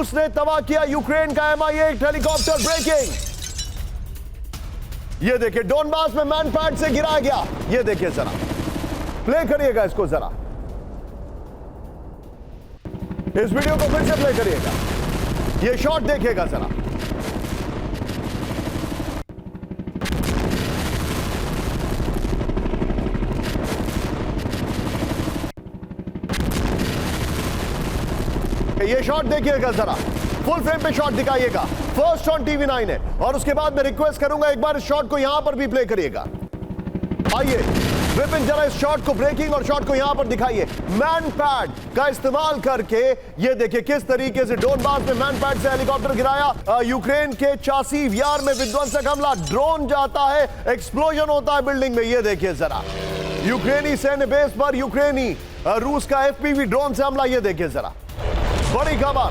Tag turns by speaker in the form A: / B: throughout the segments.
A: रूस ने तबाह किया यूक्रेन का Mi-8 हेलीकॉप्टर। ब्रेकिंग, ये देखिए डोनबास में मैनपैड से गिराया गया। ये देखिए जरा, प्ले करिएगा इसको जरा, इस वीडियो को फिर से प्ले करिएगा, ये शॉट देखिएगा जरा। ये शॉट देखिएगा जरा, फुल फ्रेम पे शॉट दिखाइएगा। फर्स्ट ऑन टीवी9 है और उसके बाद मैं रिक्वेस्ट करूंगा एक बार इस शॉट को यहां पर भी प्ले करिएगा। आइए विपिन, जरा इस शॉट को, ब्रेकिंग और शॉट को यहां पर दिखाइए। मैनपैड का इस्तेमाल करके ये देखिए किस तरीके से डोनबास में मैनपैड से हेलीकॉप्टर गिराया। यूक्रेन के चासीव यार में विध्वंसक हमला, ड्रोन जाता है, एक्सप्लोजन होता है बिल्डिंग में। ये देखिए जरा, यूक्रेनी सैन्य बेस पर यूक्रेनी रूस का FPV ड्रोन से हमला। ये देखिए जरा, बड़ी खबर।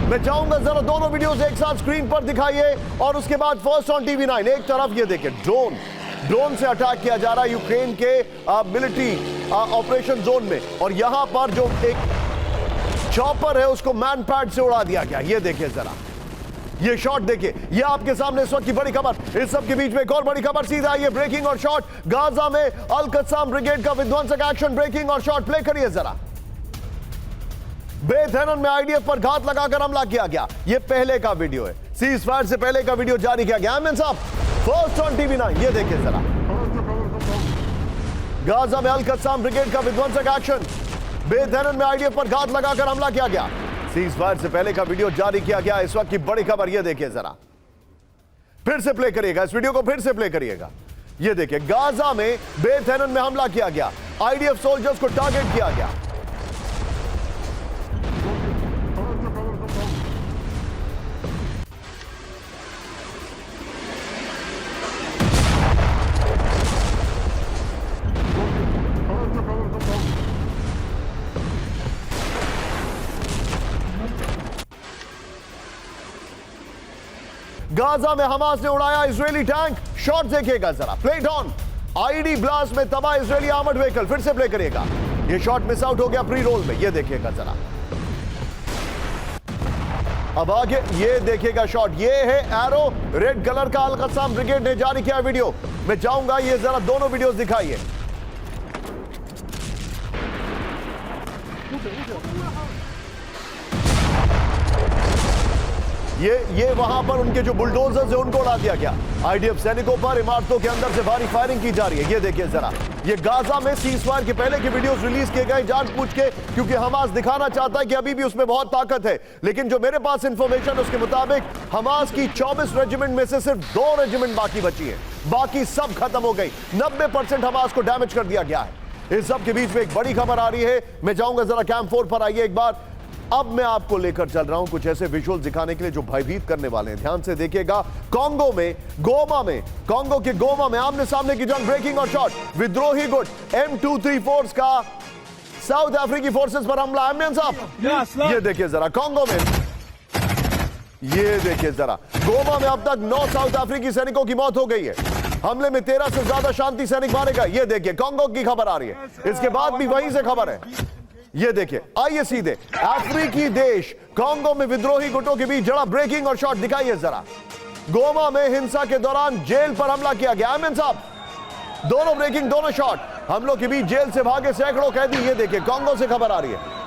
A: मैं चाहूंगा जरा दोनों वीडियोस एक साथ स्क्रीन पर दिखाइए और उसके बाद फर्स्ट ऑन टीवी9। एक तरफ ये देखिए ड्रोन से अटैक किया जा रहा है यूक्रेन के मिलिट्री ऑपरेशन जोन में, और यहां पर जो एक चॉपर है उसको मैनपैड से उड़ा दिया गया। ये देखिए जरा, ये शॉट देखिए, ये आपके सामने इस वक्त की बड़ी खबर। इस सब के बीच में एक और बड़ी खबर सीधा आई है, ब्रेकिंग और शॉट। गाजा में अल कस्साम ब्रिगेड का विध्वंसक एक्शन। ब्रेकिंग और शॉट प्ले करिए जरा। बेथ हेनन में IDF पर घात लगाकर हमला किया गया। यह पहले का वीडियो है, सीज फायर से पहले का वीडियो जारी किया गया। आमिर साहब, फर्स्ट ऑन टीवी9, ये देखिए जरा, गाजा में अल कस्साम ब्रिगेड का विध्वंसक एक्शन। बेथ हेनन में IDF पर घात लगाकर हमला किया गया। सीज फायर से पहले का वीडियो जारी किया गया। इस वक्त की बड़ी खबर, ये देखिए जरा, फिर से प्ले करिएगा इस वीडियो को, फिर से प्ले करिएगा। ये देखिए, गाजा में बेथ हेनन में हमला किया गया, IDF सोल्जर्स को टारगेट किया गया। गाजा में हमास ने उड़ाया इजरायली टैंक। शॉट देखिएगा जरा, प्लेट ऑन। आईडी ब्लास्ट में तबाह इजरायली आर्मर्ड व्हीकल। फिर से प्ले करिएगा, ये शॉट मिस आउट हो गया प्री रोल में। ये देखिएगा जरा, अब आगे ये देखिएगा शॉट। ये है एरो, रेड कलर का अल कस्साम ब्रिगेड ने जारी किया वीडियो। मैं चाहूंगा ये जरा दोनों वीडियोस दिखाइए। ये वहां पर उनके जो बुलडोजर्स है उनको उड़ा दिया गया। IDF सैनिकों पर इमारतों के अंदर से भारी फायरिंग की जा रही है। ये देखिए जरा, ये गाजा में सीज फायर के पहले के वीडियोस रिलीज किए गए जानबूझ के, क्योंकि हमास दिखाना चाहता है कि अभी भी उसमें बहुत ताकत है। लेकिन जो मेरे पास इंफॉर्मेशन उसके मुताबिक हमास की 24 रेजिमेंट में से सिर्फ 2 रेजिमेंट बाकी बची है, बाकी सब खत्म हो गई। 90% हमास को डैमेज कर दिया गया है। इस सब के बीच में एक बड़ी खबर आ रही है। मैं चाहूंगा जरा कैंप 4 पर आइए एक बार। अब मैं आपको लेकर चल रहा हूं कुछ ऐसे विजुअल दिखाने के लिए जो भयभीत करने वाले हैं। ध्यान से देखिएगा, कांगो में, कांगो के गोमा में आमने सामने की जंग। ब्रेकिंग और शॉट, विद्रोही गुट M234 फोर्स का साउथ अफ्रीकी फोर्सेस पर हमला। अमियन साहब, ये देखिए जरा, कांगो में, ये देखिए जरा, गोमा में अब तक 9 साउथ अफ्रीकी सैनिकों की मौत हो गई है। हमले में 13 से ज्यादा शांति सैनिक मारे गए। ये देखिए कांगो की खबर आ रही है, इसके बाद भी वहीं से खबर है। ये देखिए, आइए सीधे अफ्रीकी देश कांगो में विद्रोही गुटों के बीच जड़ा। ब्रेकिंग और शॉट दिखाइए जरा। गोमा में हिंसा के दौरान जेल पर हमला किया गया। आमिर साहब, दोनों ब्रेकिंग, दोनों शॉट। हमलों के बीच जेल से भागे सैकड़ों कैदी। ये देखिए कांगो से खबर आ रही है।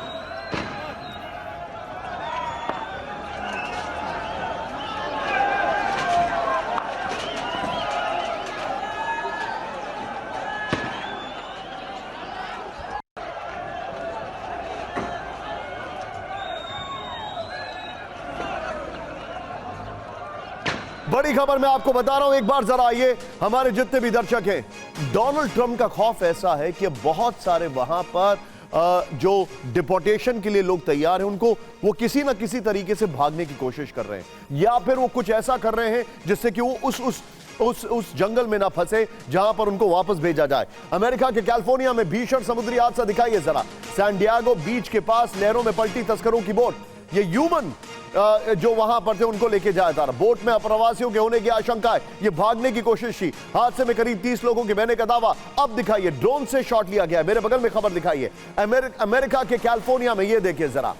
A: बड़ी खबर मैं आपको बता रहा हूं, एक बार जरा आइए। हमारे जितने भी दर्शक हैं, डोनाल्ड ट्रंप का खौफ ऐसा है कि बहुत सारे वहां पर जो डिपोर्टेशन के लिए लोग तैयार हैं, उनको वो किसी ना किसी तरीके से भागने की कोशिश कर रहे हैं, या फिर वो कुछ ऐसा कर रहे हैं जिससे कि वो उस जंगल में ना फंसे जहां पर उनको वापस भेजा जाए। अमेरिका के कैलिफोर्निया में भीषण समुद्री हादसा दिखाइए जरा। सैन डिएगो बीच के पास नहरों में पलटी तस्करों की बोट। ये ह्यूमन जो वहां पर थे उनको लेके जाया जा रहा। बोट में अप्रवासियों के होने की आशंका है। ये भागने की कोशिश थी। हादसे में करीब 30 लोगों के बहने का दावा। अब दिखाइए, ड्रोन से शॉट लिया गया है। मेरे बगल में खबर दिखाइए, अमेरिका के कैलिफोर्निया में। ये देखिए जरा,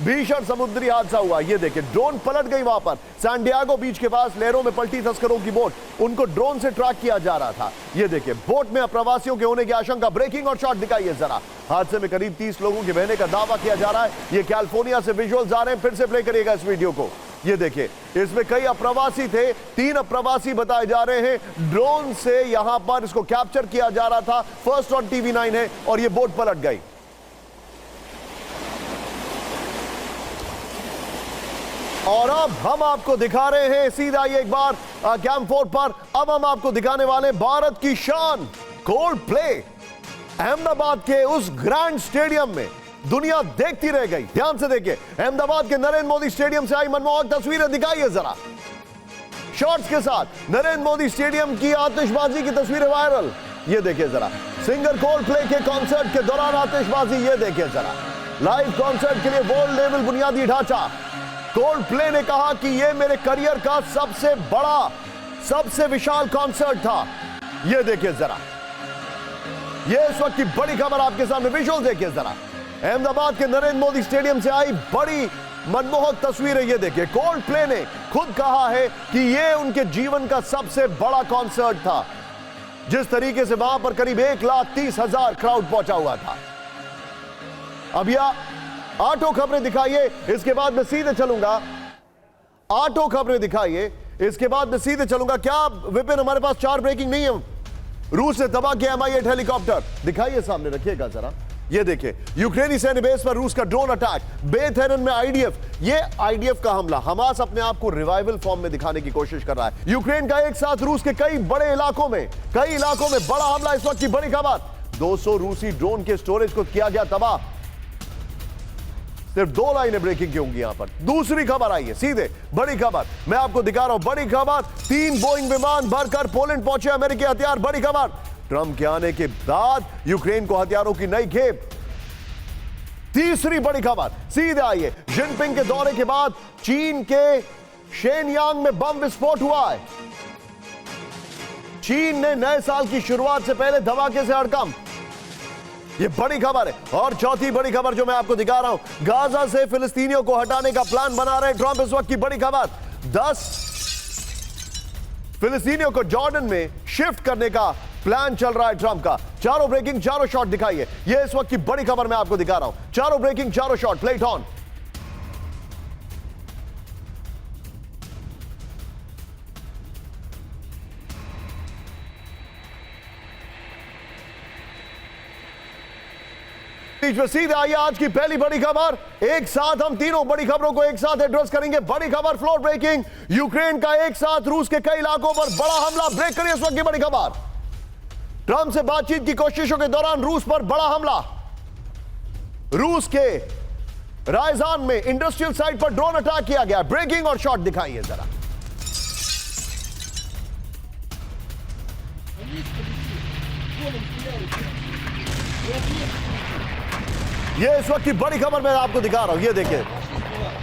A: भीषण समुद्री हादसा हुआ। ये देखिए ड्रोन पलट गई वहां पर सैन डिएगो बीच के पास, लहरों में पलटी तस्करों की बोट, उनको ड्रोन से ट्रैक किया जा रहा था। ये देखिए बोट में अप्रवासियों के होने की आशंका, ब्रेकिंग और शॉट दिखाइए जरा। हादसे में करीब 30 लोगों के बहने का दावा किया जा रहा है। ये कैलिफोर्निया से विजुअल्स आ रहे हैं, फिर से प्ले करिएगा इस वीडियो को। ये देखिए इसमें कई अप्रवासी थे, 3 अप्रवासी बताए जा रहे हैं। ड्रोन से यहां पर इसको कैप्चर किया जा रहा था। फर्स्ट ऑन टीवी 9 है और ये बोट पलट गई। और अब हम आपको दिखा रहे हैं, सीधा ये एक बार कैंप 4 पर, अब हम आपको दिखाने वाले भारत की शान कोल्ड प्ले। अहमदाबाद के उस ग्रैंड स्टेडियम में दुनिया देखती रह गई। ध्यान से देखिए, अहमदाबाद के नरेंद्र मोदी स्टेडियम से आई मनमोहक तस्वीरें दिखाइए जरा। शॉट्स के साथ नरेंद्र मोदी स्टेडियम की आतिशबाजी की तस्वीरें वायरल। ये देखिए जरा, सिंगर कोल्ड प्ले के कॉन्सर्ट के दौरान आतिशबाजी। ये देखिए जरा, लाइव कॉन्सर्ट के लिए वर्ल्ड लेवल बुनियादी ढांचा। कोल्ड प्ले ने कहा कि यह मेरे करियर का सबसे बड़ा, सबसे विशाल कॉन्सर्ट था। यह देखिए जरा, यह इस वक्त की बड़ी खबर आपके सामने, विजुअल देखिए जरा। अहमदाबाद के नरेंद्र मोदी स्टेडियम से आई बड़ी मनमोहक तस्वीरें। ये देखिए, कोल्ड प्ले ने खुद कहा है कि यह उनके जीवन का सबसे बड़ा कॉन्सर्ट था। जिस तरीके से वहां पर करीब 1,30,000 क्राउड पहुंचा हुआ था। अब यह 8 खबरें दिखाइए, इसके बाद मैं सीधे चलूंगा। 8 खबरें दिखाइए, इसके बाद मैं सीधे चलूंगा। क्या विपिन, हमारे पास 4 ब्रेकिंग नहीं है? रूस से तबाह किया Mi-8 हेलीकॉप्टर, दिखाइए सामने, रखिएगा जरा। ये देखिए, यूक्रेनी सैन्य बेस पर रूस का ड्रोन अटैक, बेथेरन में आईडीएफ। ये आईडीएफ का हमला, हमास अपने आप को रिवाइवल फॉर्म में दिखाने की कोशिश कर रहा है। यूक्रेन का एक साथ रूस के कई बड़े इलाकों में बड़ा हमला। इस वक्त की बड़ी खबर, 200 रूसी ड्रोन के स्टोरेज को किया गया तबाह। सिर्फ 2 लाइनें ब्रेकिंग की होंगी यहां पर। दूसरी खबर आई है, सीधे बड़ी खबर मैं आपको दिखा रहा हूं। बड़ी खबर, 3 बोइंग विमान भरकर पोलैंड पहुंचे अमेरिकी हथियार। बड़ी खबर, ट्रंप के आने के बाद यूक्रेन को हथियारों की नई खेप। तीसरी बड़ी खबर सीधे आई है, जिनपिंग के दौरे के बाद चीन के शेनयांग में बम विस्फोट हुआ है। चीन ने नए साल की शुरुआत से पहले धमाके से हड़कंप। ये बड़ी खबर है। और चौथी बड़ी खबर जो मैं आपको दिखा रहा हूं, गाजा से फिलिस्तीनियों को हटाने का प्लान बना रहे ट्रंप। इस वक्त की बड़ी खबर, 10 फिलिस्तीनियों को जॉर्डन में शिफ्ट करने का प्लान चल रहा है ट्रंप का। चारों ब्रेकिंग, चारों शॉट दिखाइए। ये इस वक्त की बड़ी खबर मैं आपको दिखा रहा हूं। चारों ब्रेकिंग, चारों शॉट, प्लेट ऑन। सीधे आइए आज की पहली बड़ी खबर। एक साथ हम तीनों बड़ी खबरों को एक साथ एड्रेस करेंगे। बड़ी खबर, फ्लोर ब्रेकिंग, यूक्रेन का एक साथ रूस के कई इलाकों पर बड़ा हमला। ब्रेक करिए इस वक्त की बड़ी खबर। ट्रंप से बातचीत की कोशिशों के दौरान रूस पर बड़ा हमला। रूस के रायजान में इंडस्ट्रियल साइट पर ड्रोन अटैक किया गया। ब्रेकिंग और शॉट दिखाइए जरा। ये इस वक्त की बड़ी खबर मैं आपको दिखा रहा हूं। ये देखिए,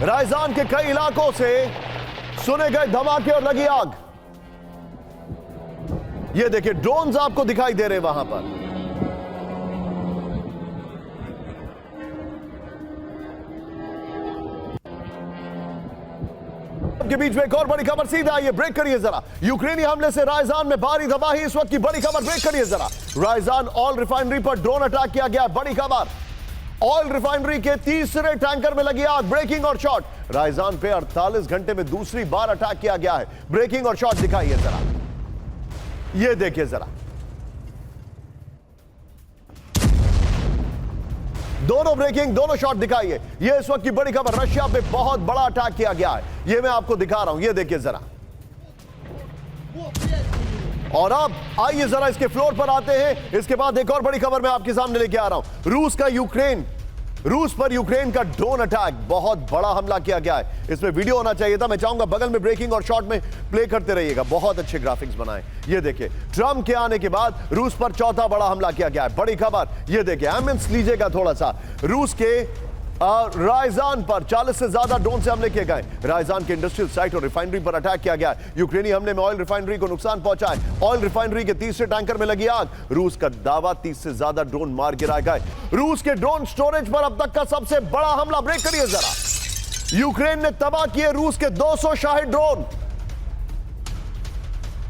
A: रायजान के कई इलाकों से सुने गए धमाके और लगी आग। ये देखिए, ड्रोन्स आपको दिखाई दे रहे हैं वहां पर। के बीच में एक और बड़ी खबर सीधा आइए, ब्रेक करिए जरा। यूक्रेनी हमले से रायजान में भारी तबाही। इस वक्त की बड़ी खबर, ब्रेक करिए जरा। रायजान ऑयल रिफाइनरी पर ड्रोन अटैक किया गया। बड़ी खबर, ऑयल रिफाइनरी के तीसरे टैंकर में लगी आग। ब्रेकिंग और शॉट, रायजान पे 48 घंटे में दूसरी बार अटैक किया गया है। ब्रेकिंग और शॉट दिखाइए जरा। ये देखिए जरा, दोनों ब्रेकिंग, दोनों शॉट दिखाइए। ये इस वक्त की बड़ी खबर, रशिया पे बहुत बड़ा अटैक किया गया है। ये मैं आपको दिखा रहा हूं, ये देखिए जरा। और अब आइए जरा इसके फ्लोर पर आते हैं। इसके बाद एक और बड़ी खबर मैं आपके सामने लेके आ रहा हूं। रूस पर यूक्रेन का ड्रोन अटैक, बहुत बड़ा हमला किया गया है। इसमें वीडियो होना चाहिए था। मैं चाहूंगा बगल में ब्रेकिंग और शॉट में प्ले करते रहिएगा। बहुत अच्छे ग्राफिक्स बनाए। ये देखिए, ट्रंप के आने के बाद रूस पर चौथा बड़ा हमला किया गया है। बड़ी खबर, ये देखिए, एम्बियंस लीजिएगा थोड़ा सा। रूस के रायजान पर 40 से ज्यादा ड्रोन से हमले किए गए। रायजान के इंडस्ट्रियल साइट और रिफाइनरी पर अटैक किया गया। यूक्रेनी हमले में ऑयल रिफाइनरी को नुकसान पहुंचा है। ऑयल रिफाइनरी के तीसरे टैंकर में लगी आग। रूस का दावा 30 से ज्यादा ड्रोन मार गिराए गए। रूस के ड्रोन स्टोरेज पर अब तक का सबसे बड़ा हमला। ब्रेक करिए जरा। यूक्रेन ने तबाह किए रूस के 200 शाही ड्रोन।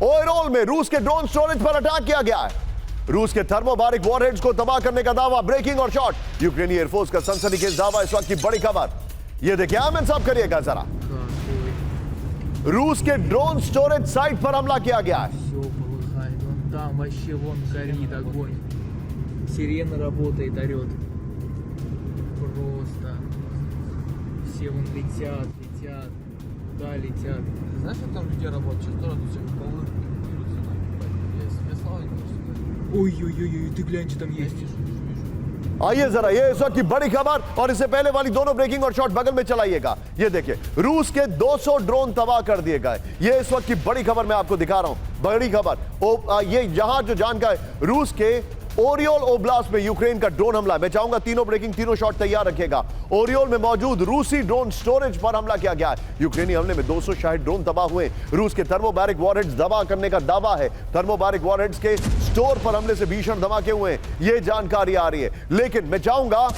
A: ओयरोल में रूस के ड्रोन स्टोरेज पर अटैक किया गया है। रूस के थर्मोबारिक वॉरहेड्स को तबाह करने का दावा। ब्रेकिंग और शॉट। यूक्रेनी एयरफोर्स का सनसनीखेज दावा। इस वक्त की बड़ी खबर ये देखिए, आमिर साहब करिएगा जरा। रूस के ड्रोन स्टोरेज साइट पर हमला किया गया है।
B: Там вообще вон горит огонь. Сирена работает, орет. Просто все вон летят. Куда летят?
C: Знаешь, как там люди работают? Сейчас тоже тут всякие полы вирусы нам. Я себе слава не могу сказать.
B: Ой-ой-ой, ты глянь, что там есть.
A: आइए जरा, ये इस वक्त की बड़ी खबर और इससे पहले वाली दोनों ब्रेकिंग और शॉट बगल में चलाइएगा। ये देखिए, रूस के 200 ड्रोन तबाह कर दिए गए। ये इस वक्त की बड़ी खबर मैं आपको दिखा रहा हूं। बड़ी खबर ये यहां जो जानकारी, रूस के ओरियोल ओब्लास्ट में यूक्रेन का ड्रोन हमला। मैं चाहूंगा तीनों ब्रेकिंग, तीनों शॉट तैयार रखेगा। ओरियोल में मौजूद रूसी ड्रोन स्टोरेज पर हमला किया गया है। यूक्रेनी हमले में 260 ड्रोन तबाह हुए। रूस के थर्मोबारिक वॉरहेड्स तबाह करने का दावा है। थर्मोबारिक वॉरहेड्स के स्टोर पर हमले से भीषण धमाके हुए, यह जानकारी आ रही है। लेकिन मैं चाहूंगा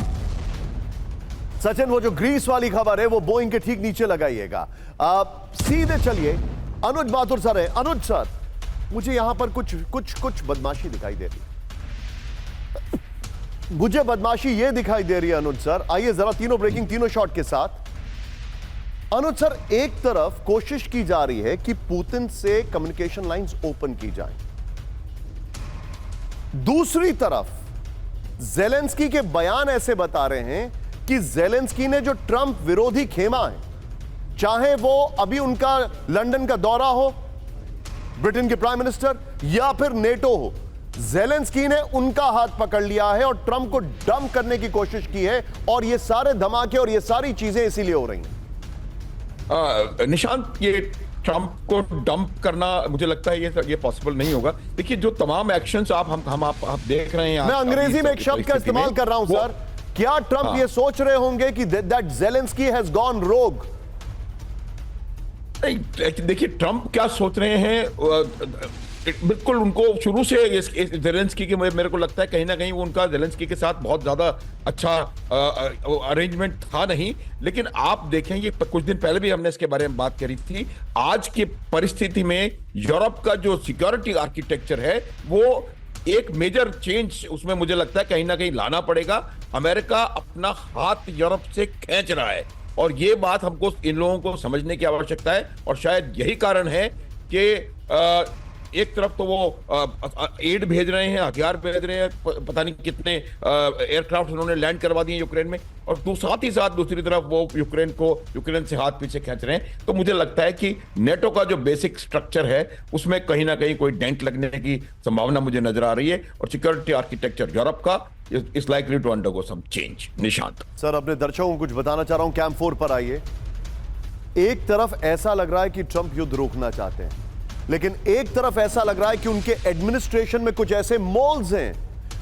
A: सचिन, वो जो ग्रीस वाली खबर है वो बोइंग के ठीक नीचे लगाइएगा। आप सीधे चलिए, अनुज माथुर सर है। अनुज सर, मुझे यहां पर कुछ बदमाशी दिखाई दे रही है। मुझे बदमाशी यह दिखाई दे रही है अनुज सर। आइए जरा तीनों ब्रेकिंग, तीनों शॉट के साथ। अनुज सर, एक तरफ कोशिश की जा रही है कि पुतिन से कम्युनिकेशन लाइंस ओपन की जाएं, दूसरी तरफ जेलेंस्की के बयान ऐसे बता रहे हैं कि जेलेंस्की ने जो ट्रंप विरोधी खेमा है, चाहे वो अभी उनका लंदन का दौरा हो, ब्रिटेन के प्राइम मिनिस्टर, या फिर नेटो हो, जेलेंस्की ने उनका हाथ पकड़ लिया है और ट्रंप को डंप करने की कोशिश की है। और ये सारे धमाके और ये सारी चीजें इसीलिए हो रही हैं।
D: निशांत, ये ट्रंप को डंप करना मुझे लगता है ये पॉसिबल नहीं होगा। देखिए, जो तमाम एक्शंस आप देख रहे हैं,
A: मैं अंग्रेजी में एक शब्द का इस्तेमाल कर रहा हूं सर। क्या ट्रंप ये सोच रहे होंगे कि दैट जेलेंस्की हैज गॉन रोग?
D: देखिए, ट्रंप क्या सोच रहे हैं, बिल्कुल उनको शुरू से जेलेंस्की के, मेरे को लगता है कहीं ना कहीं उनका जेलेंस्की के साथ बहुत ज्यादा अच्छा अरेंजमेंट था नहीं। लेकिन आप देखें, ये कुछ दिन पहले भी हमने इसके बारे में बात करी थी। आज की परिस्थिति में यूरोप का जो सिक्योरिटी आर्किटेक्चर है, वो एक मेजर चेंज उसमें मुझे लगता है कहीं ना कहीं लाना पड़ेगा। अमेरिका अपना हाथ यूरोप से खींच रहा है और ये बात हमको, इन लोगों को समझने की आवश्यकता है। और शायद यही कारण है कि एक तरफ तो वो एड भेज रहे हैं, हथियार भेज रहे हैं, पता नहीं कितने एयरक्राफ्ट उन्होंने लैंड करवा दिए यूक्रेन में, और साथ ही साथ दूसरी तरफ वो यूक्रेन से हाथ पीछे खींच रहे हैं। तो मुझे लगता है कि नेटो का जो बेसिक स्ट्रक्चर है उसमें कहीं ना कहीं कोई डेंट लगने की संभावना मुझे नजर आ रही है। और सिक्योरिटी आर्किटेक्चर यूरोप का is likely to undergo some change. Nishant
A: sir, अपने दर्शकों को कुछ बताना चाह रहा हूं। कैंप 4 पर आइए। एक तरफ ऐसा लग रहा है कि ट्रंप युद्ध रोकना चाहते हैं, लेकिन एक तरफ ऐसा लग रहा है कि उनके एडमिनिस्ट्रेशन में कुछ ऐसे मोल्स हैं,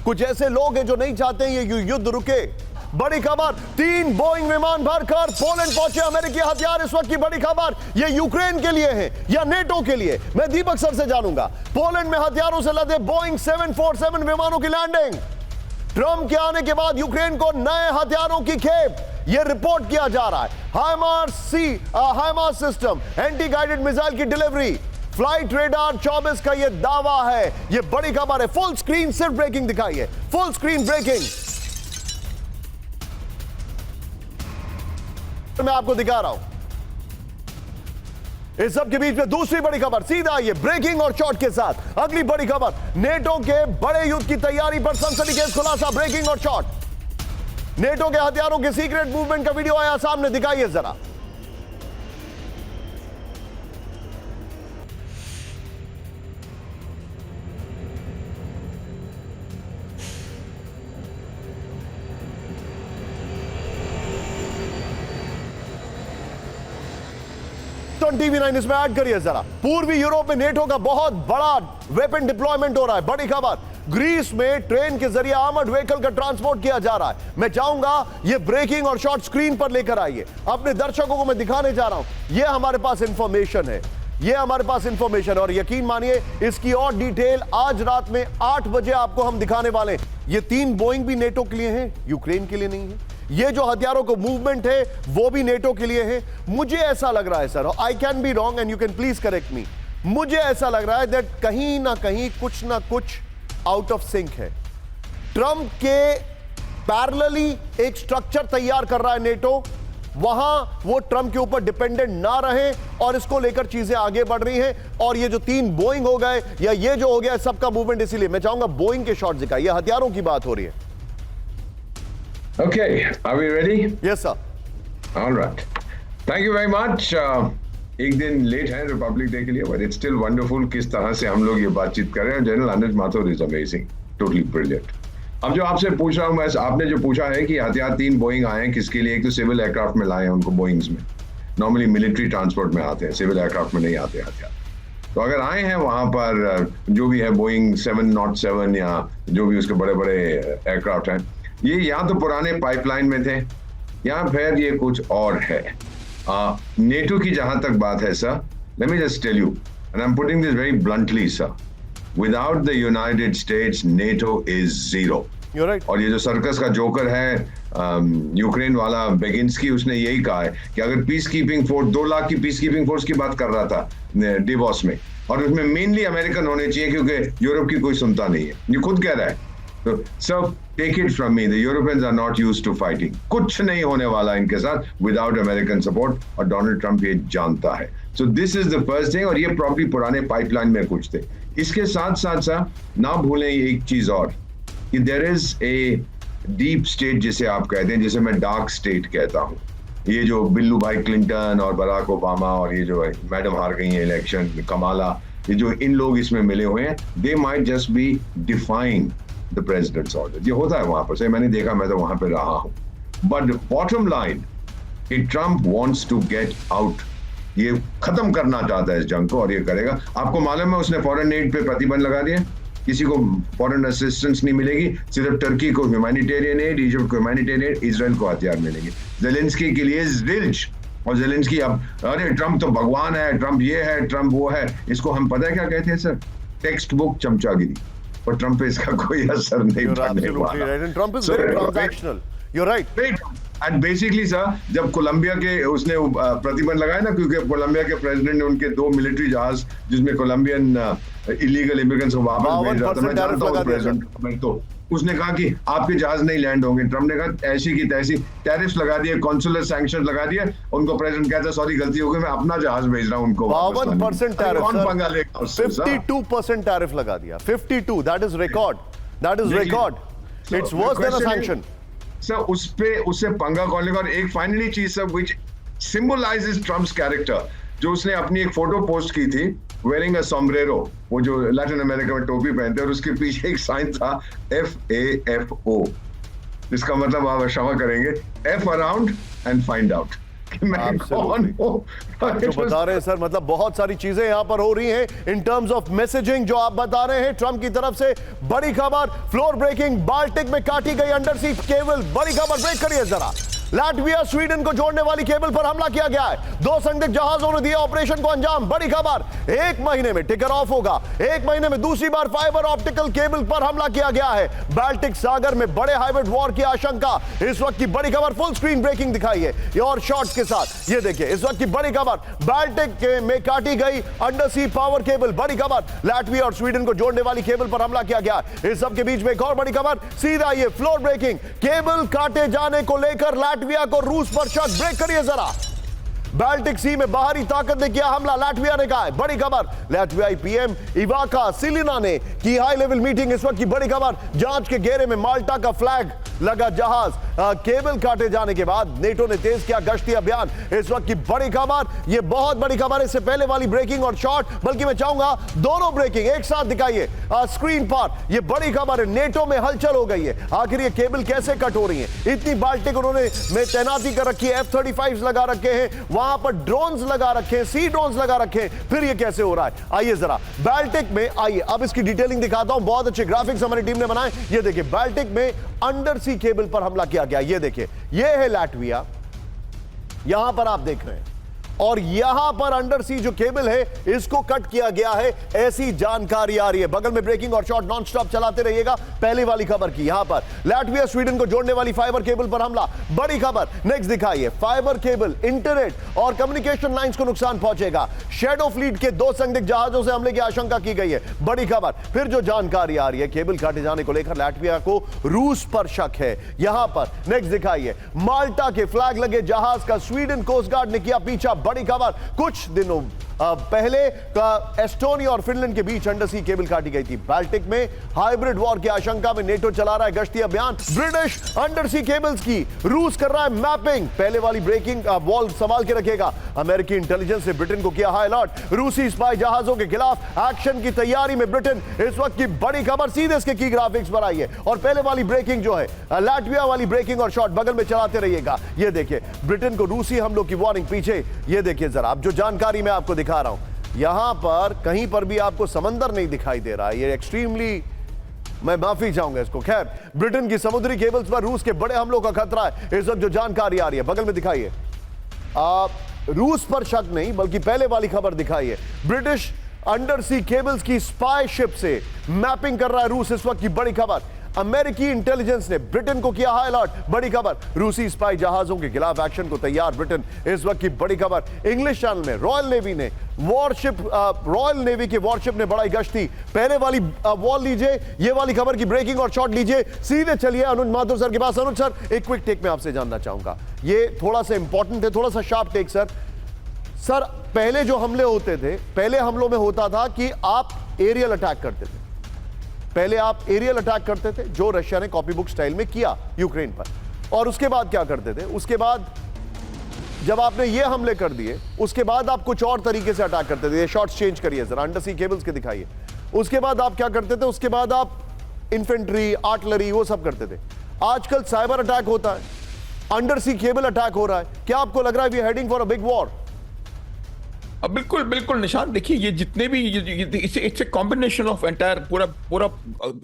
A: कुछ ऐसे लोग हैं जो नहीं चाहते हैं ये युद्ध रुके। बड़ी खबर, 3 बोइंग विमान भरकर पोलैंड पहुंचे अमेरिकी हथियार। इस वक्त की बड़ी खबर, ये यूक्रेन के लिए है या नेटो के लिए, मैं दीपक सर से जानूंगा। पोलैंड में हथियारों से लदे बोइंग 747 विमानों की लैंडिंग। ट्रंप के आने के बाद यूक्रेन को नए हथियारों की खेप, यह रिपोर्ट किया जा रहा है। हाइमार्स सिस्टम, एंटी गाइडेड मिसाइल की डिलीवरी। फ्लाइट रेडार 24 का यह दावा है। यह बड़ी खबर है। फुल स्क्रीन सिर्फ ब्रेकिंग दिखाई है, फुल स्क्रीन ब्रेकिंग मैं आपको दिखा रहा हूं। इस सब के बीच में दूसरी बड़ी खबर, सीधा ये ब्रेकिंग और शॉट के साथ अगली बड़ी खबर। नेटो के बड़े युद्ध की तैयारी पर सनसनीखेज खुलासा। ब्रेकिंग और शॉट। नेटो के हथियारों के सीक्रेट मूवमेंट का वीडियो आया सामने, दिखाइए जरा। TV9 इसमें ऐड करिए जरा। पूर्वी यूरोप में नेटो का बहुत बड़ा वेपन डिप्लॉयमेंट हो रहा है। बड़ी खबर, ग्रीस में ट्रेन के जरिए आर्मर्ड व्हीकल का ट्रांसपोर्ट किया जा रहा है। मैं चाहूंगा ये ब्रेकिंग और शॉट स्क्रीन पर लेकर आइए, अपने दर्शकों को मैं दिखाने जा रहा हूं। ये हमारे पास इंफॉर्मेशन है, ये हमारे पास इंफॉर्मेशन, और यकीन मानिए इसकी और डिटेल आज रात में 8 बजे आपको हम दिखाने वाले हैं। ये 3 बोइंग भी नेटो के लिए हैं, यूक्रेन के लिए नहीं है। ये जो हथियारों को मूवमेंट है वो भी नेटो के लिए है। मुझे ऐसा लग रहा है sir, I can be wrong and you can please correct मी, मुझे ऐसा लग रहा है दैट कहीं ना कहीं कुछ ना कुछ आउट ऑफ सिंक है। ट्रंप के पैरेलली एक स्ट्रक्चर तैयार कर रहा है नेटो, वहां वो ट्रंप के ऊपर डिपेंडेंट ना रहे, और इसको लेकर चीजें आगे बढ़ रही हैं। और ये जो 3 बोइंग हो गए या ये जो हो गया सबका मूवमेंट, इसीलिए मैं चाहूंगा बोइंग के शॉट दिखाइए, हथियारों की बात हो रही है।
E: Okay, are we ready?
A: Yes sir.
E: All right. Thank you very much. एक दिन लेट है रिपब्लिक डे के लिए, बट इट्स स्टिल वंडरफुल किस तरह से हम लोग ये बातचीत कर रहे हैं। General Anuj Mathur is amazing, totally brilliant. अब जो आपसे पूछ रहा हूं मैं, आपने जो पूछा है कि हथियार 3 बोइंग आए हैं किसके लिए, एक तो सिविल एयरक्राफ्ट में लाए हैं उनको, बोइंग्स में नॉर्मली मिलिट्री ट्रांसपोर्ट में आते हैं, सिविल एयरक्राफ्ट में नहीं आते हथियार। तो अगर आए हैं वहां पर जो भी है बोइंग 707 या जो भी उसके बड़े बड़े एयरक्राफ्ट हैं, ये या तो पुराने पाइपलाइन में थे या फिर ये कुछ और है। नेटो की जहां तक बात है sir, let me just tell you and I am putting this very bluntly sir, without the United States NATO is zero.
A: You're right.
E: और ये जो सर्कस का जोकर है यूक्रेन वाला बेगिंस्की, उसने यही कहा है कि अगर पीस कीपिंग फोर्स 2 लाख की पीस कीपिंग फोर्स की बात कर रहा था डिवॉस में, और उसमें मेनली अमेरिकन होने चाहिए क्योंकि यूरोप की कोई सुनता नहीं है, ये खुद कह रहा है। तो sir take it from me, the Europeans are not used to fighting, कुछ नहीं होने वाला इनके साथ विदाउट अमेरिकन सपोर्ट, और डोनाल्ड ट्रंप ये जानता है। So this is the first thing, और ये प्रॉब्ली पुराने पाइपलाइन में कुछ थे। इसके साथ साथ सर ना भूलें एक चीज और, कि there is a deep state जिसे आप कहते हैं, जिसे मैं डार्क स्टेट कहता हूँ। ये जो बिल्लू भाई क्लिंटन और बराक ओबामा और ये जो मैडम हार गई है इलेक्शन, कमाला, ये जो इन लोग इसमें मिले हुए हैं, they might just be defying the president's order. ये होता है वहां पर, सही मैंने देखा, मैं तो वहां पर रहा हूं। बट बॉटम लाइन कि Trump wants to get out, ये खत्म करना चाहता है इस जंग को, और ये करेगा। आपको मालूम है उसने फॉरेन एड पे प्रतिबंध लगा दिया, किसी को फॉरेन असिस्टेंस नहीं मिलेगी, सिर्फ टर्की को ह्यूमैनिटेरियन एड, इजिप्ट को ह्यूमैनिटेरियन एड, इजराइल को हथियार मिलेंगे। जेलेंस्की के लिए जिल्च, और जेलेंस्की अब अरे ट्रंप तो भगवान है, ट्रंप ये है, ट्रंप वो है, इसको हम पता है क्या कहते हैं सर, टेक्स्ट बुक चमचागिरी, और ट्रंप पे इसका कोई असर नहीं पड़ने वाला।
A: Trump is very transactional, you are right.
E: And basically sir, जब कोलंबिया के उसने प्रतिबंध लगाया ना, क्योंकि कोलंबिया के प्रेसिडेंट ने उनके 2 मिलिट्री जहाज जिसमें कोलंबियन इलीगल इमिग्रेंट्स को वापस भेज रहा था, मैं जानता हूं प्रेसिडेंट, मैं तो उसने कहा कि आपके जहाज नहीं लैंड होंगे। ट्रंप ने कहा ऐसी की तैसी टैरिफ्स लगा दिए, कॉन्सुलर सैंक्शन लगा दिए, उनको प्रेसिडेंट कहता सॉरी गलती हो गई, मैं अपना जहाज भेज रहा हूं उनको।
A: 52% टैरिफ,
E: कौन पंगा लेगा उससे?
A: 52% टैरिफ लगा दिया, 52, that is record, that is record, it's worse than a sanction.
E: Sir उससे पंगा कौन लेगा? और एक फाइनली चीज sir which symbolizes Trump's character, जो उसने अपनी एक फोटो पोस्ट की थी वेयरिंग अ सोम्ब्रेरो, वो जो लैटिन अमेरिका में टोपी पहनते हैं, और उसके पीछे एक साइन था FAFO, जिसका मतलब आप क्षमा करेंगे, F around and find out. मैं कौन हूं?
A: जो बता रहे हैं सर, मतलब बहुत सारी चीजें यहां पर हो रही हैं इन टर्म्स ऑफ मैसेजिंग जो आप बता रहे हैं ट्रंप की तरफ से। बड़ी खबर, फ्लोर ब्रेकिंग, बाल्टिक में काटी गई अंडरसी केबल, बड़ी खबर, ब्रेक करिए जरा। लाटविया स्वीडन को जोड़ने वाली केबल पर हमला किया गया है, 2 संदिग्ध जहाजों ने दिया ऑपरेशन को अंजाम। बड़ी खबर, 1 महीने में टिकर ऑफ होगा, 1 महीने में दूसरी बार फाइबर ऑप्टिकल केबल पर हमला किया गया है। बाल्टिक सागर में बड़े हाइब्रिड वॉर की आशंका, इस वक्त की बड़ी खबर, फुल स्क्रीन ब्रेकिंग दिखाई है ये और शॉट्स के साथ। ये देखिए इस वक्त की बड़ी खबर, बाल्टिक में काटी गई अंडरसी पावर केबल, बड़ी खबर, लाटविया और स्वीडन को जोड़ने वाली केबल पर हमला किया गया। इस सब के बीच में एक और बड़ी खबर, सीधा ये फ्लोर ब्रेकिंग, केबल काटे जाने को लेकर लाटविया को रूस पर शक, ब्रेक करिए जरा। बाल्टिक सी में बाहरी ताकत ने किया हमला, लाटविया ने कहा है, बड़ी खबर। लाटवियाई पीएम इवाका सिलिना ने की हाई लेवल मीटिंग, इस वक्त की बड़ी खबर। जांच के घेरे में माल्टा का फ्लैग लगा जहाज, केबल काटे जाने के बाद नेटो ने तेज किया गश्ती अभियान। इस वक्त की बड़ी खबर, ये बहुत बड़ी खबर है। इससे पहले वाली ब्रेकिंग और शॉर्ट, बल्कि मैं चाहूंगा दोनों ब्रेकिंग एक साथ दिखाइए स्क्रीन पर। ये बड़ी खबर है, नेटो में हलचल हो गई है। आखिर ये केबल कैसे कट हो रही है? इतनी बाल्टिक उन्होंने में तैनाती कर रखी है, F-35 लगा रखे हैं, वहां पर ड्रोन्स लगा रखे हैं, सी ड्रोन्स लगा रखे हैं, फिर ये कैसे हो रहा है? आइए जरा बाल्टिक में आइए, अब इसकी डिटेलिंग दिखाता हूं। बहुत अच्छे ग्राफिक्स हमारी टीम ने बनाए। ये देखिए बाल्टिक में अंडर सी केबल पर हमला किया गया। ये देखिए, ये है लाटविया, यहां पर आप देख रहे हैं, और यहां पर अंडर सी जो केबल है इसको कट किया गया है, ऐसी जानकारी आ रही है। बगल में ब्रेकिंग और शॉर्ट नॉन स्टॉप चलाते रहिएगा। पहली वाली खबर की, यहां पर लाटविया स्वीडन को जोड़ने वाली फाइबर केबल पर हमला, बड़ी खबर। नेक्स्ट दिखाइए, फाइबर केबल, इंटरनेट और कम्युनिकेशन लाइंस को नुकसान पहुंचेगा। शैडो फ्लीट के 2 संदिग्ध जहाजों से हमले की आशंका की गई है, बड़ी खबर। फिर जो जानकारी आ रही है, केबल काटे जाने को लेकर लाटविया को रूस पर शक है, यहां पर। नेक्स्ट दिखाइए, माल्टा के फ्लैग लगे जहाज का स्वीडन कोस्ट गार्ड ने किया पीछा, बड़ी खबर। कुछ दिनों पहले एस्टोनिया और फिनलैंड के बीच अंडर सी केबल काटी गई थी। बाल्टिक में हाइब्रिड वॉर की आशंका में नेटो चला रहा है गश्ती अभियान। ब्रिटिश अंडर सी केबल्स की रूस कर रहा है मैपिंग, पहले वाली ब्रेकिंग वॉल संभाल के रखेगा। अमेरिकी इंटेलिजेंस ने ब्रिटेन को किया हाई अलर्ट। रूसी स्पाई जहाजों के खिलाफ एक्शन की तैयारी में ब्रिटेन, इस वक्त की बड़ी खबर। सीधे इसके की ग्राफिक्स पर आइए, और पहले वाली ब्रेकिंग जो है लाटविया वाली ब्रेकिंग और शॉर्ट बगल में चलाते रहिएगा। ये देखिए, ब्रिटेन को रूसी हमलों की वार्निंग पीछे। ये देखिए जरा, अब जो जानकारी मैं आपको दिखा रहा हूं, यहां पर कहीं पर भी आपको समंदर नहीं दिखाई दे रहा है। ये एक्सट्रीमली, मैं माफी चाहूंगा इसको। खैर, ब्रिटेन की समुद्री केबल्स पर रूस के बड़े हमलों का खतरा है, इस वक्त जो जानकारी आ रही है। बगल में दिखाइए, रूस पर शक नहीं बल्कि पहले वाली खबर दिखाइए। ब्रिटिश अंडर सी केबल्स की स्पाई शिप से मैपिंग कर रहा है रूस, इस वक्त की बड़ी खबर। अमेरिकी इंटेलिजेंस ने ब्रिटेन को किया हाई अलर्ट, बड़ी खबर। रूसी स्पाई जहाजों के खिलाफ एक्शन को तैयार ब्रिटेन, इस वक्त की बड़ी खबर। इंग्लिश चैनल में रॉयल नेवी ने रॉयल नेवी के वॉरशिप ने बढ़ाई गश्ती। पहले वाली वॉल लीजिए, ये वाली खबर की ब्रेकिंग और शॉर्ट लीजिए। सीधे चलिए अनुज माथुर सर के पास। अनुज सर, एक क्विक टेक में आपसे जानना चाहूंगा, ये थोड़ा सा इंपॉर्टेंट है, थोड़ा सा शार्प टेक सर। सर, पहले जो हमले होते थे, पहले हमलों में होता था कि आप एरियल अटैक करते थे, पहले आप एरियल अटैक करते थे, जो रशिया ने कॉपी बुक स्टाइल में किया यूक्रेन पर। और उसके बाद क्या करते थे? उसके बाद जब आपने ये हमले कर दिए, उसके बाद आप कुछ और तरीके से अटैक करते थे। ये शॉर्ट्स चेंज करिए जरा, अंडर सी केबल्स के दिखाइए। उसके बाद आप क्या करते थे? उसके बाद आप इन्फेंट्री, आर्टिलरी, वो सब करते थे। आजकल साइबर अटैक होता है, अंडर सी केबल अटैक हो रहा है। क्या आपको लग रहा है we are heading for a big war?
D: बिल्कुल बिल्कुल निशान, देखिए ये जितने भी it's a combination of entire, पूरा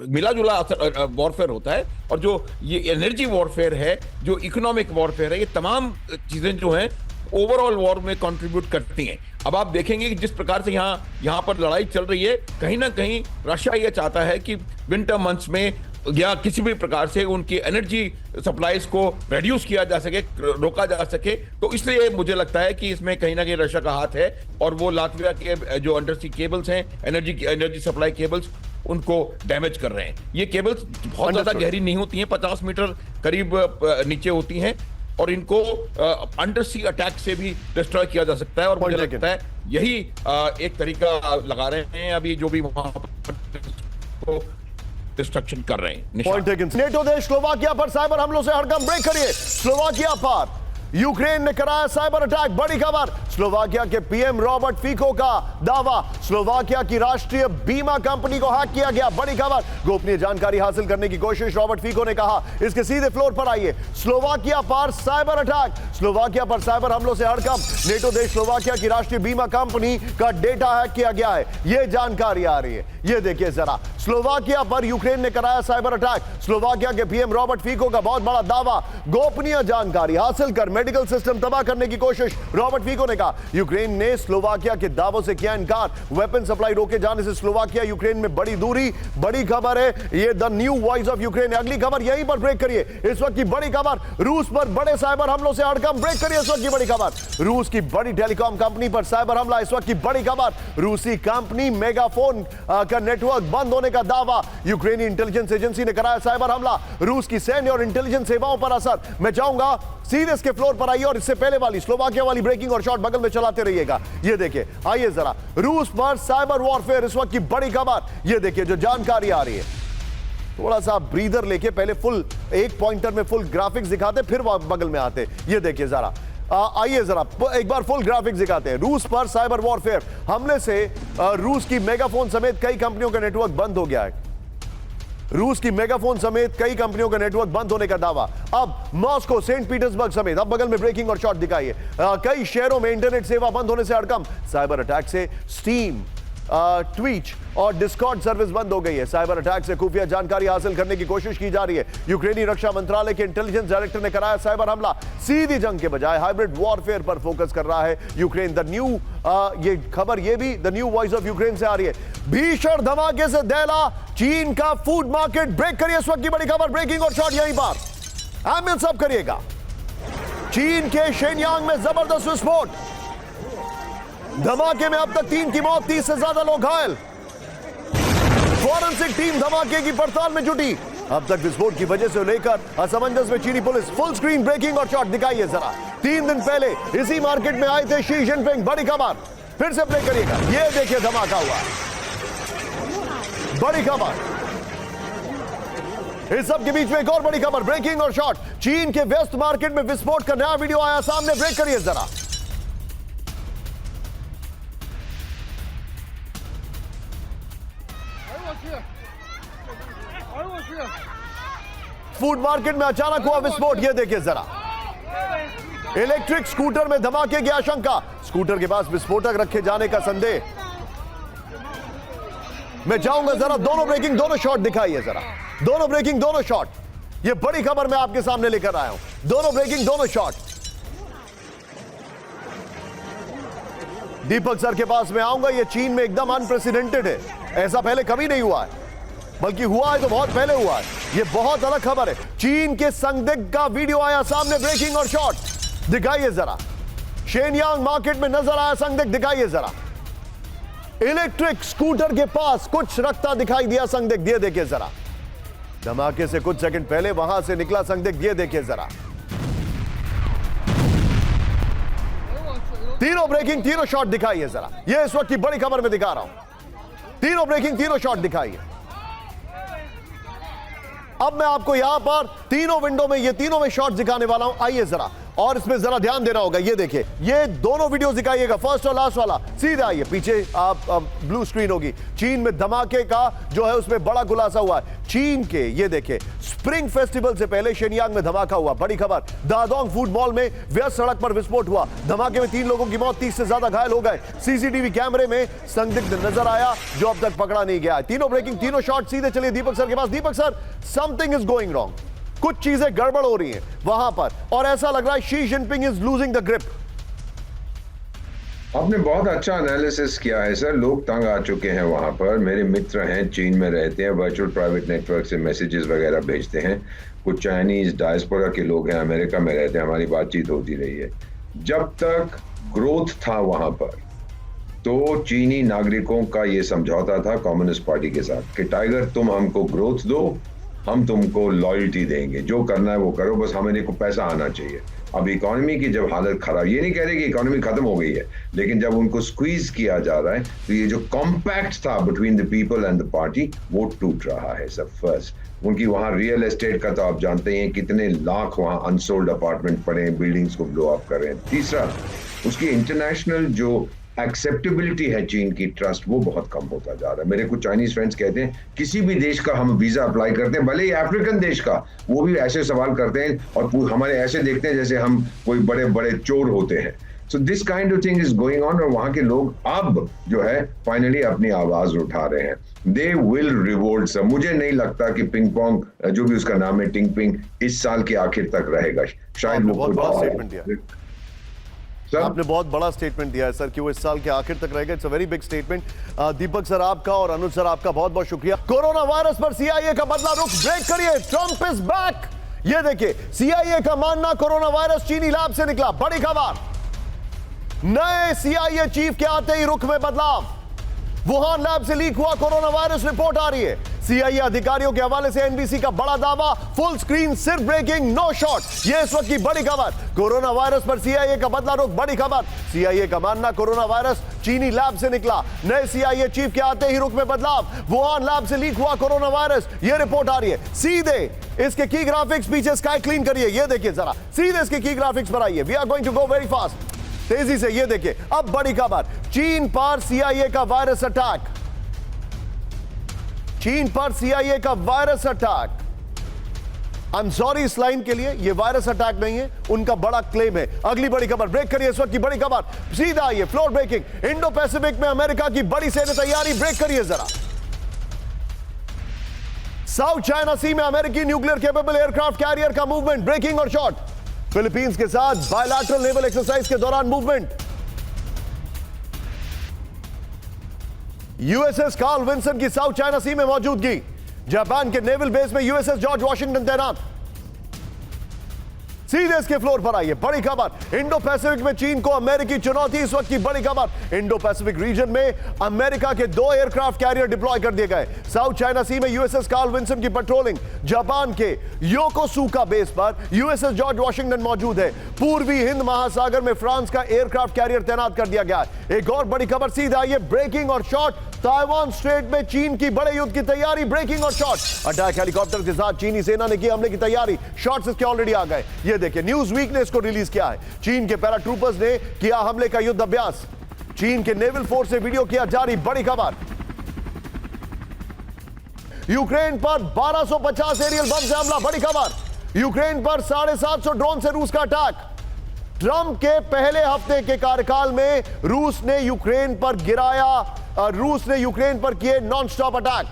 D: मिला जुला वॉरफेयर होता है। और जो ये एनर्जी वॉरफेयर है, जो इकोनॉमिक वॉरफेयर है, ये तमाम चीजें जो हैं ओवरऑल वॉर में कंट्रीब्यूट करती हैं। अब आप देखेंगे कि जिस प्रकार से यहाँ पर लड़ाई चल रही है, कहीं ना कहीं रशिया ये चाहता है कि विंटर मंथ्स में या किसी भी प्रकार से उनकी एनर्जी सप्लाईज को रिड्यूस किया जा सके, रोका जा सके। तो इसलिए मुझे लगता है कि इसमें कहीं ना कहीं रशिया का हाथ है, और वो लातविया के जो अंडर सी केबल्स हैं, एनर्जी सप्लाई केबल्स, उनको डैमेज कर रहे हैं। ये केबल्स बहुत ज्यादा गहरी नहीं होती हैं, 50 मीटर करीब नीचे होती हैं, और इनको अंडर सी अटैक से भी डिस्ट्रॉय किया जा सकता है। और मुझे लगता है यही एक तरीका लगा रहे हैं अभी जो भी वहां पर डिस्ट्रक्शन कर रहे हैं।
A: Point taken. नेटो देश स्लोवाकिया पर साइबर हमलों से हड़कंप, ब्रेक करिए। स्लोवाकिया पर यूक्रेन ने कराया साइबर अटैक, बड़ी खबर। स्लोवाकिया के पीएम रॉबर्ट फीको का दावा, स्लोवाकिया की राष्ट्रीय बीमा कंपनी को हैक किया गया, बड़ी खबर। गोपनीय जानकारी हासिल करने की कोशिश रॉबर्ट फीको ने कहा। इसके सीधे फ्लोर पर आइए। स्लोवाकिया पर साइबर अटैक, स्लोवाकिया पर साइबर हमलों से हड़कंप। नेटो देश स्लोवाकिया की राष्ट्रीय बीमा कंपनी का डेटा हैक किया गया है, यह जानकारी आ रही है। यह देखिए जरा, स्लोवाकिया पर यूक्रेन ने कराया साइबर अटैक। स्लोवाकिया के पीएम रॉबर्ट फीको का बहुत बड़ा दावा, गोपनीय जानकारी हासिल कर मेडिकल सिस्टम तबाह करने की कोशिश, रॉबर्ट फीको ने कहा। यूक्रेन ने स्लोवाकिया के दावों से किया इनकार। वेपन सप्लाई रोके जाने से स्लोवाकिया यूक्रेन में बड़ी दूरी, बड़ी खबर है। ये the new voice of Ukraine. अगली खबर यहीं पर, ब्रेक करिए। इस वक्त की बड़ी खबर, रूस पर बड़े साइबर हमलों से हड़कंप, ब्रेक करिए। इस वक्त की बड़ी खबर, रूस की बड़ी टेलीकॉम कंपनी पर साइबर हमला, इस वक्त की बड़ी खबर। रूसी कंपनी मेगाफोन का नेटवर्क बंद होने का दावा, यूक्रेनी इंटेलिजेंस एजेंसी ने कराया साइबर हमला। रूस की सैन्य और इंटेलिजेंस सेवाओं पर असर। मैं चाहूंगा सीधे इसके फ्लोर पर आइए, और इससे पहले वाली स्लोवाकिया वाली ब्रेकिंग और शॉर्ट बगल में चलाते रहिएगा। ये देखिए, आइए जरा, रूस पर साइबर वॉरफेयर, इस वक्त की बड़ी खबर। ये देखिए जो जानकारी आ रही है, थोड़ा सा ब्रीदर लेके पहले फुल एक पॉइंटर में फुल ग्राफिक्स दिखाते, फिर बगल में आते। ये देखिए जरा, आइए जरा एक बार फुल ग्राफिक्स दिखाते हैं। रूस पर साइबर वॉरफेयर हमले से रूस की मेगाफोन समेत कई कंपनियों का नेटवर्क बंद हो गया है। रूस की मेगाफोन समेत कई कंपनियों का नेटवर्क बंद होने का दावा। अब मॉस्को, सेंट पीटर्सबर्ग समेत, अब बगल में ब्रेकिंग और शॉट दिखाइए, कई शहरों में इंटरनेट सेवा बंद होने से हड़कंप। साइबर अटैक से स्टीम, ट्वीच और डिस्कॉर्ड सर्विस बंद हो गई है। साइबर अटैक से खुफिया जानकारी हासिल करने की कोशिश की जा रही है। यूक्रेनी रक्षा मंत्रालय के इंटेलिजेंस डायरेक्टर ने कराया साइबर हमला। सीधी जंग के बजाय हाइब्रिड वॉरफेयर पर फोकस कर रहा है यूक्रेन। द न्यू ये खबर ये भी the new voice of Ukraine से आ रही है। भीषण धमाके से दहला चीन का फूड मार्केट। ब्रेक करिए इस वक्त की बड़ी खबर, ब्रेकिंग और शॉट यहीं पर, एम्बियंस सब करिएगा। चीन के शेनयांग में जबरदस्त विस्फोट, धमाके में अब तक 3 की मौत, 30 से ज्यादा लोग घायल। फॉरेंसिक टीम धमाके की पड़ताल में जुटी। अब तक विस्फोट की वजह से लेकर असमंजस में चीनी पुलिस। फुल स्क्रीन ब्रेकिंग और शॉट दिखाइए जरा। 3 दिन पहले इसी मार्केट में आए थे शी जिनपिंग। बड़ी खबर फिर से प्ले करिएगा, ये देखिए धमाका हुआ, बड़ी खबर। इस सब के बीच में एक और बड़ी खबर, ब्रेकिंग और शॉट। चीन के व्यस्त मार्केट में विस्फोट का नया वीडियो आया सामने, ब्रेक करिए जरा। फूड मार्केट में अचानक हुआ विस्फोट, यह देखिए जरा। इलेक्ट्रिक स्कूटर में धमाके की आशंका, स्कूटर के पास विस्फोटक रखे जाने का संदेह। मैं चाहूंगा जरा दोनों ब्रेकिंग दोनों शॉट दिखाइए जरा, दोनों ब्रेकिंग दोनों शॉट। यह बड़ी खबर मैं आपके सामने लेकर आया हूं, दोनों ब्रेकिंग दोनों शॉट। दीपक सर के पास मैं आऊंगा, यह चीन में एकदम अनप्रेसिडेंटेड है, ऐसा पहले कभी नहीं हुआ है, बल्कि हुआ है तो बहुत पहले हुआ है। यह बहुत अलग खबर है। चीन के संदिग्ध का वीडियो आया सामने, ब्रेकिंग और शॉट दिखाइए जरा। शेनयांग मार्केट में नजर आया संदिग्ध, दिखाइए जरा। इलेक्ट्रिक स्कूटर के पास कुछ रखता दिखाई दिया संदिग्ध, ये देखिए जरा। धमाके से कुछ सेकंड पहले वहां से निकला संदिग्ध, ये देखिए जरा। तीनों ब्रेकिंग तीनों शॉट दिखाइए जरा, ये इस वक्त की बड़ी खबर में दिखा रहा हूं। तीनों ब्रेकिंग तीनों शॉट दिखाइए। अब मैं आपको यहां पर तीनों विंडो में ये तीनों में शॉट दिखाने वाला हूं, आइए जरा, और इसमें जरा ध्यान देना होगा। ये देखिए, ये दोनों वीडियोस दिखाइएगा, फर्स्ट और लास्ट वाला। सीधा आइए, पीछे आप ब्लू स्क्रीन होगी। चीन में धमाके का जो है उसमें बड़ा खुलासा हुआ है। चीन के ये देखिए स्प्रिंग फेस्टिवल से पहले शेनयांग में धमाका हुआ, बड़ी खबर। दादोंग फूड मॉल में व्यस्त सड़क पर विस्फोट हुआ, धमाके में 3 लोगों की मौत, 30 से ज्यादा घायल हो गए। सीसीटीवी कैमरे में संदिग्ध नजर आया जो अब तक पकड़ा नहीं गया। तीनों ब्रेकिंग तीनों शॉट। सीधे चलिए दीपक सर के पास। Deepak sir, something is going wrong, कुछ चीजें गड़बड़ हो रही हैं वहां पर, और ऐसा लग रहा है Xi Jinping is losing the grip.
E: आपने बहुत अच्छा एनालिसिस किया है सर। लोग तंग आ चुके हैं वहां पर। मेरे मित्र हैं, चीन में रहते हैं, वर्चुअल प्राइवेट नेटवर्क से मैसेजेस वगैरह भेजते हैं। कुछ चाइनीज डायस्पोरा के लोग हैं, अमेरिका में रहते हैं, हमारी बातचीत होती रही है। जब तक ग्रोथ था वहां पर तो चीनी नागरिकों का ये समझौता था कम्युनिस्ट पार्टी के साथ कि टाइगर तुम हमको ग्रोथ दो, हम तुमको लॉयल्टी देंगे, जो करना है वो करो, बस हमें को पैसा आना चाहिए। अब इकोनॉमी की जब हालत खराब, ये नहीं कह रहे कि इकोनॉमी खत्म हो गई है, लेकिन जब उनको स्क्वीज किया जा रहा है तो ये जो कॉम्पैक्ट था between the people and the party वो टूट रहा है सब। फर्स्ट उनकी वहां रियल एस्टेट का तो आप जानते हैं कितने लाख वहां अनसोल्ड अपार्टमेंट पड़े हैं, बिल्डिंग्स को ब्लो अप कर रहे हैं। तीसरा, उसकी इंटरनेशनल जो एक्सेप्टेबिलिटी है चीन की, ट्रस्ट, वो बहुत कम होता जा रहा है। मेरे कुछ चाइनीज फ्रेंड्स कहते हैं किसी भी देश का हम वीजा अप्लाई करते हैं, भले ही अफ्रीकन देश का, वो भी ऐसे सवाल करते हैं और हमारे ऐसे देखते हैं जैसे हम कोई बड़े बड़े चोर होते हैं। So this kind of thing is going on, और वहां के लोग अब जो है फाइनली अपनी आवाज उठा रहे हैं। They will revolt sir. मुझे नहीं लगता कि पिंग पोंग जो भी उसका नाम है टिंगपिंग इस साल के आखिर तक रहेगा, शायद वो
A: बहुत बड़ा स्टेटमेंट दिया
E: सर?
A: आपने बहुत बड़ा स्टेटमेंट दिया है सर कि वो इस साल के आखिर तक रहेगा। It's a very big statement. Deepak sir आपका और अनुज सर आपका बहुत बहुत शुक्रिया। कोरोना वायरस पर सीआईए का बदला रुख, ब्रेक करिए, ट्रंप इज बैक। ये देखिए, सीआईए का मानना कोरोना वायरस चीनी लैब से निकला, बड़ी खबर। नए सीआईए चीफ के आते ही रुख में बदलाव। वुहान लैब से लीक हुआ कोरोना वायरस रिपोर्ट आ रही है। सीआईए अधिकारियों के हवाले से एनबीसी का बड़ा दावा, फुल स्क्रीन सिर्फ ब्रेकिंग, नो शॉट। ये इस वक्त की बड़ी खबर, कोरोना वायरस पर सीआईए का बदला रुख, बड़ी खबर। सीआईए का मानना कोरोना वायरस चीनी लैब से निकला, नए सीआईए चीफ के आते ही रुख में बदलाव, वुहान लैब से लीक हुआ कोरोना वायरस, ये रिपोर्ट आ रही है। सीधे इसके की ग्राफिक्स पीछे स्काई क्लीन करिए, ये देखिए जरा, सीधे इसके की ग्राफिक्स पर आइए। We are going to go very fast, तेजी से, ये देखिए। अब बड़ी खबर, चीन पर सीआईए का वायरस अटैक, चीन पर सीआईए का virus attack. I am sorry इस लाइन के लिए, यह वायरस अटैक नहीं है, उनका बड़ा क्लेम है। अगली बड़ी खबर, ब्रेक करिए इस वक्त की बड़ी खबर, सीधा आइए, फ्लोर ब्रेकिंग। इंडो पैसिफिक में अमेरिका की बड़ी सैन्य तैयारी, ब्रेक करिए जरा। साउथ चाइना सी में अमेरिकी न्यूक्लियर केपेबल एयरक्राफ्ट कैरियर का मूवमेंट, ब्रेकिंग और शॉट। फिलीपींस के साथ बायलैटरल नेवल एक्सरसाइज के दौरान मूवमेंट। यूएसएस कार्ल विंसन की साउथ चाइना सी में मौजूदगी। जापान के नेवल बेस में यूएसएस जॉर्ज वॉशिंगटन तैनात। सीधे इसके फ्लोर पर आइए, बड़ी खबर, इंडो पैसिफिक में चीन को अमेरिकी चुनौती, इस वक्त की बड़ी खबर। इंडो पैसिफिक रीजन में अमेरिका के 2 एयरक्राफ्ट कैरियर डिप्लॉय कर दिए गए। साउथ चाइना सी में यूएसएस कार्ल विंसन की पेट्रोलिंग। जापान के योकोसुका बेस पर यूएसएस जॉर्ज वॉशिंगटन मौजूद है। पूर्वी हिंद महासागर में फ्रांस का एयरक्राफ्ट कैरियर तैनात कर दिया गया है। एक और बड़ी खबर, सीधे आइए, ब्रेकिंग और शॉट। ताइवान स्ट्रेट में चीन की बड़े युद्ध की तैयारी, ब्रेकिंग और शॉट। अटैक हेलीकॉप्टर के साथ चीनी सेना ने की हमले की तैयारी, शॉट्स इसके ऑलरेडी आ गए। ये देखिए, न्यूज वीक ने इसको रिलीज किया है। चीन के पैराट्रूपर्स ने किया हमले का युद्ध अभ्यास। चीन के नेवल फोर्स से वीडियो किया जारी, बड़ी खबर। यूक्रेन पर 1250 एरियल बम से हमला, बड़ी खबर। यूक्रेन पर 750 ड्रोन से रूस का अटैक। ट्रंप के पहले हफ्ते के कार्यकाल में रूस ने यूक्रेन पर किए नॉनस्टॉप अटैक।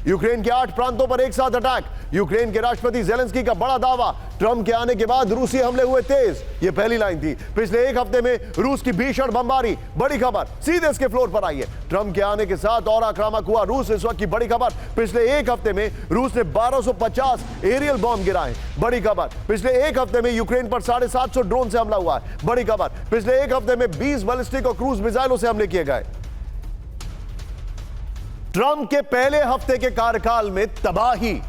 A: यूक्रेन के 8 प्रांतों पर एक साथ अटैक। यूक्रेन के राष्ट्रपति जेलेंस्की का बड़ा दावा, ट्रंप के आने के बाद रूसी हमले हुए तेज, ये पहली लाइन थी। पिछले एक हफ्ते में रूस की भीषण बमबारी, बड़ी खबर। सीधे इसके फ्लोर पर आइए, ट्रंप के आने के साथ और आक्रामक हुआ रूस, इस वक्त की बड़ी खबर। पिछले एक हफ्ते में रूस ने 1250 एरियल बॉम्ब गिराए, बड़ी खबर। पिछले एक हफ्ते में यूक्रेन पर 750 ड्रोन से हमला हुआ है, बड़ी खबर। पिछले एक हफ्ते में 20 बैलिस्टिक और क्रूज मिसाइलों से हमले किए गए। ट्रंप के पहले हफ्ते के कार्यकाल में तबाही,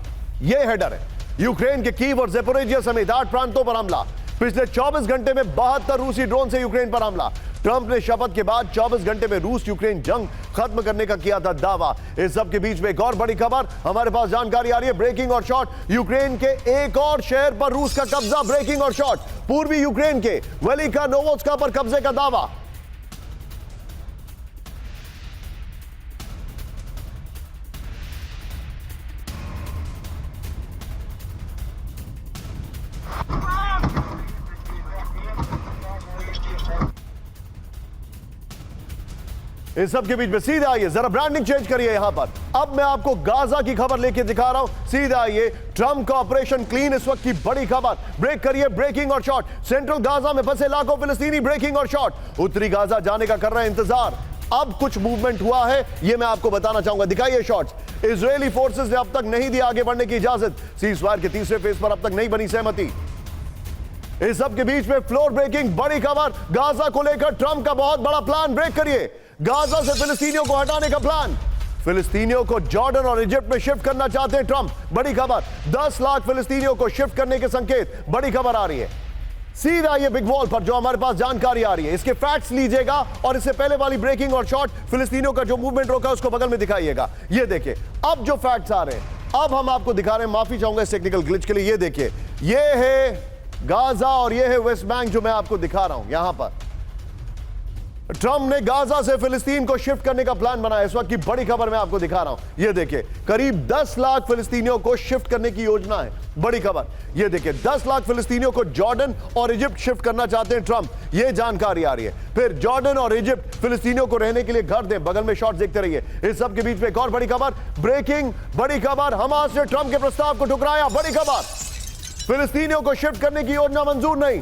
A: यह हेडर है। यूक्रेन के कीव और ज़ेपोरिजिया समेत 8 प्रांतों पर हमला। पिछले 24 घंटे में 72 रूसी ड्रोन से यूक्रेन पर हमला। ट्रंप ने शपथ के बाद 24 घंटे में रूस यूक्रेन जंग खत्म करने का किया था दावा। इस सब के बीच में एक और बड़ी खबर, हमारे पास जानकारी आ रही है, ब्रेकिंग और शॉट। यूक्रेन के एक और शहर पर रूस का कब्जा, ब्रेकिंग और शॉट। पूर्वी यूक्रेन के वेलिका नोवोत्स्का पर कब्जे का दावा। इस सब के बीच में सीधे आइए, जरा ब्रांडिंग चेंज करिए यहां पर। अब मैं आपको गाजा की खबर लेके दिखा रहा हूं, सीधे आइए। ट्रंप का ऑपरेशन क्लीन, इस वक्त की बड़ी खबर। ब्रेक करिए, ब्रेकिंग और शॉट। सेंट्रल गाजा में फंसे लाखों फिलिस्तीनी, ब्रेकिंग और शॉट। उत्तरी गाजा जाने का कर रहे हैं इंतजार। अब कुछ मूवमेंट हुआ है, यह मैं आपको बताना चाहूंगा, दिखाइए शॉट्स। इजरायली फोर्सेस ने अब तक नहीं दी आगे बढ़ने की इजाजत। सीज़फायर के तीसरे फेज पर अब तक नहीं बनी सहमति। इस सब के बीच में फ्लोर ब्रेकिंग, बड़ी खबर। गाजा को लेकर ट्रंप का बहुत बड़ा प्लान, ब्रेक करिए। गाजा से फिलिस्तीनियों को हटाने का प्लान। फिलिस्तीनियों को जॉर्डन और इजिप्ट में शिफ्ट करना चाहते हैं ट्रंप, बड़ी खबर। 10 लाख फिलिस्तीनियों को शिफ्ट करने के संकेत, बड़ी खबर आ रही है। सीधा ये बिग वॉल पर जो हमारे पास जानकारी आ रही है, इसके फैक्ट्स लीजिएगा और इससे पहले वाली ब्रेकिंग और शॉट, फिलिस्तीनियों का जो मूवमेंट रोका उसको बगल में दिखाइएगा। ये देखिए, अब जो फैक्ट्स आ रहे हैं, अब हम आपको दिखा रहे हैं। माफी चाहूंगा इस टेक्निकल ग्लिच के लिए। ये देखिए, ये है गाजा और ये है वेस्ट बैंक जो मैं आपको दिखा रहा हूं यहां पर। ट्रंप ने गाजा से फिलिस्तीन को शिफ्ट करने का प्लान बनाया, इस वक्त की बड़ी खबर मैं आपको दिखा रहा हूं। ये देखिए, करीब 10 लाख फिलिस्तीनियों को शिफ्ट करने की योजना है, बड़ी खबर। ये देखिए, 10 लाख फिलिस्तीनियों को जॉर्डन और इजिप्ट शिफ्ट करना चाहते हैं ट्रंप, ये जानकारी आ रही है। फिर जॉर्डन और इजिप्ट फिलिस्तीनियों को रहने के लिए घर दें, बगल में शॉट देखते रहिए। इस सब के बीच में एक और बड़ी खबर, ब्रेकिंग, बड़ी खबर। हमास ने ट्रंप के प्रस्ताव को ठुकराया, बड़ी खबर। फिलिस्तीनियों को शिफ्ट करने की योजना मंजूर नहीं।